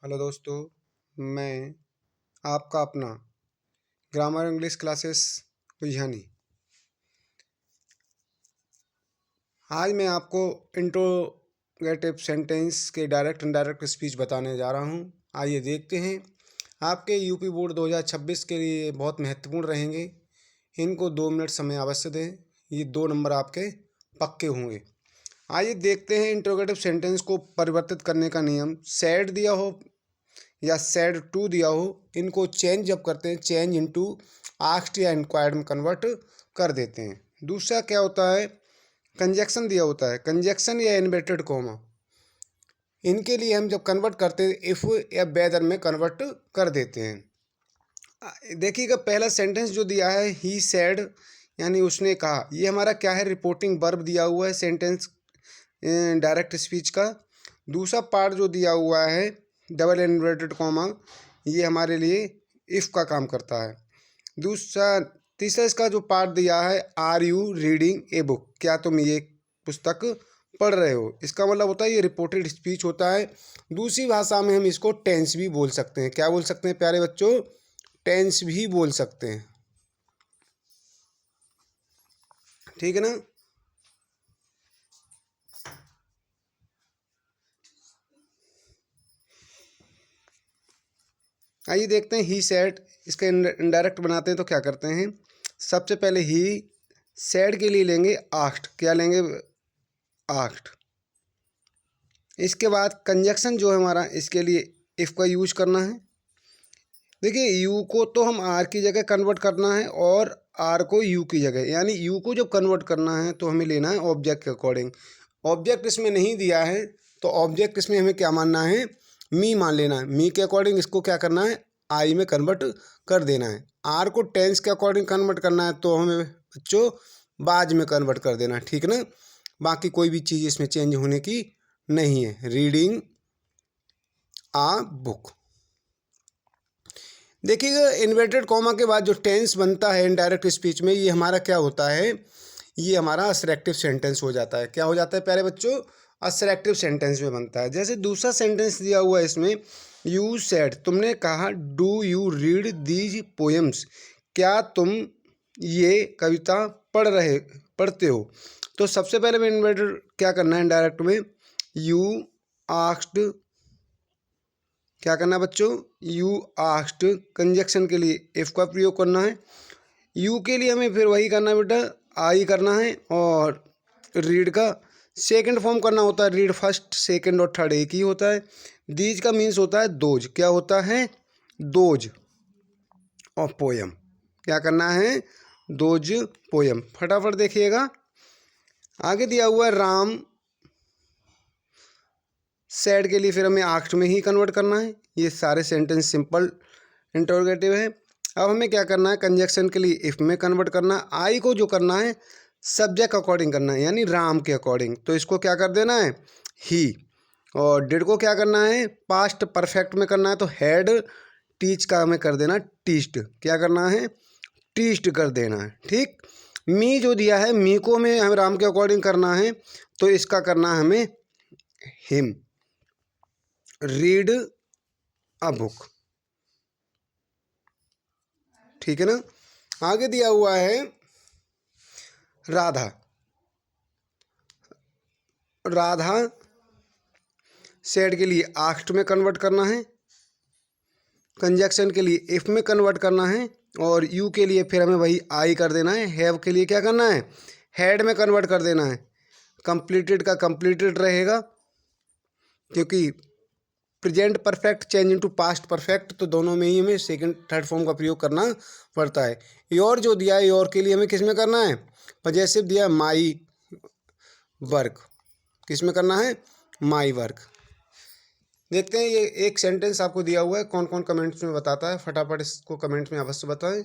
Hello दोस्तों, मैं आपका अपना ग्रामर इंग्लिश क्लासेस लुधियानी। आज मैं आपको इंट्रोगेटिव सेंटेंस के डायरेक्ट इनडायरेक्ट स्पीच बताने जा रहा हूं। आइए देखते हैं। आपके यूपी बोर्ड 2026 के लिए बहुत महत्वपूर्ण रहेंगे। इनको 2 मिनट समय अवश्य दें। ये 2 नंबर आपके पक्के होंगे। आइए देखते हैं इंट्रोगेटिव सेंटेंस को परिवर्तित करने का नियम। सैड दिया हो या सैड टू दिया हो, इनको चेंज जब करते हैं, चेंज इनटू आस्क्ड या इंक्वायर्ड में कन्वर्ट कर देते हैं। दूसरा क्या होता है, कंजक्शन दिया होता है, कंजक्शन या इन्वर्टेड कॉमा, इनके लिए हम जब कन्वर्ट करते हैं इफ़ या वेदर में कन्वर्ट कर देते हैं। देखिएगा पहला सेंटेंस जो दिया है ही सैड, यानी उसने कहा, ये हमारा क्या है, रिपोर्टिंग वर्ब दिया हुआ है सेंटेंस डायरेक्ट स्पीच का। दूसरा पार्ट जो दिया हुआ है डबल इन्वर्टेड कॉमा, ये हमारे लिए इफ़ का काम करता है। तीसरा इसका जो पार्ट दिया है are you reading a book, क्या तुम ये पुस्तक पढ़ रहे हो, इसका मतलब होता है ये रिपोर्टेड स्पीच होता है। दूसरी भाषा में हम इसको टेंस भी बोल सकते हैं। क्या बोल सकते हैं प्यारे बच्चों? टेंस भी बोल सकते हैं, ठीक है ना। आइए देखते हैं ही सैड, इसका इनडायरेक्ट बनाते हैं तो क्या करते हैं। सबसे पहले ही सैड के लिए लेंगे आस्क्ड, क्या लेंगे, आस्क्ड। इसके बाद कंजक्शन जो है हमारा, इसके लिए इफ़ का यूज करना है। देखिए यू को तो हम आर की जगह कन्वर्ट करना है और आर को यू की जगह, यानी यू को जब कन्वर्ट करना है तो हमें लेना है ऑब्जेक्ट के अकॉर्डिंग। ऑब्जेक्ट इसमें नहीं दिया है तो ऑब्जेक्ट इसमें हमें क्या मानना है, मी मान लेना है। मी के अकॉर्डिंग इसको क्या करना है, आई में कन्वर्ट कर देना है। आर को टेंस के अकॉर्डिंग कन्वर्ट करना है तो हमें बच्चों बाज में कन्वर्ट कर देना है, ठीक ना। बाकी कोई भी चीज़ इसमें चेंज होने की नहीं है। रीडिंग आ बुक। देखिएगा इन्वर्टेड कॉमा के बाद जो टेंस बनता है इनडायरेक्ट स्पीच में, ये हमारा क्या होता है, ये हमारा असरेक्टिव सेंटेंस हो जाता है। क्या हो जाता है प्यारे बच्चों? असरेक्टिव सेंटेंस में बनता है। जैसे दूसरा सेंटेंस दिया हुआ है इसमें, यू सेड, तुमने कहा, do you read these poems, क्या तुम ये कविता पढ़ते हो। तो सबसे पहले में इन्वर्टेड क्या करना है इनडायरेक्ट में, यू आस्क्ड, क्या करना है बच्चों, यू आस्क्ड। कंजक्शन के लिए इफ का प्रयोग करना है। यू के लिए हमें फिर वही करना है बेटा, आई करना है। और रीड का सेकंड फॉर्म करना होता है, रीड फर्स्ट, सेकंड और थर्ड एक ही होता है। दीज का मीन्स होता है दोज, क्या होता है, दोज। और पोयम, क्या करना है, दोज पोयम। फटाफट देखिएगा आगे दिया हुआ है राम सैड के लिए फिर हमें आस्क्ड में ही कन्वर्ट करना है। ये सारे सेंटेंस सिंपल इंटरोगेटिव है। अब हमें क्या करना है, कंजक्शन के लिए इफ़ में कन्वर्ट करना है। आई को जो करना है सब्जेक्ट अकॉर्डिंग करना है, यानी राम के अकॉर्डिंग, तो इसको क्या कर देना है, ही। और डिड को क्या करना है, पास्ट परफेक्ट में करना है, तो हैड। टीच का हमें कर देना टीच्ड, क्या करना है, टीच्ड कर देना है, ठीक। मी जो दिया है, मी को हमें राम के अकॉर्डिंग करना है, तो इसका करना है हमें हिम। रीड अ बुक, ठीक है ना। आगे दिया हुआ है राधा, राधा सेड के लिए आस्क्ड में कन्वर्ट करना है, कंजक्शन के लिए इफ़ में कन्वर्ट करना है, और यू के लिए फिर हमें वही आई कर देना है। हैव के लिए क्या करना है, हैड में कन्वर्ट कर देना है। कंप्लीटेड का कंप्लीटेड रहेगा, क्योंकि present perfect change into past perfect, तो दोनों में ही हमें सेकंड थर्ड फॉर्म का प्रयोग करना पड़ता है। योर जो दिया है, योर के लिए हमें किस में करना है, पजेसिव दिया माई वर्क, किस में करना है, माई वर्क। देखते हैं ये एक सेंटेंस आपको दिया हुआ है, कौन कौन कमेंट्स में बताता है। फटाफट इसको कमेंट्स में अवश्य बताएं।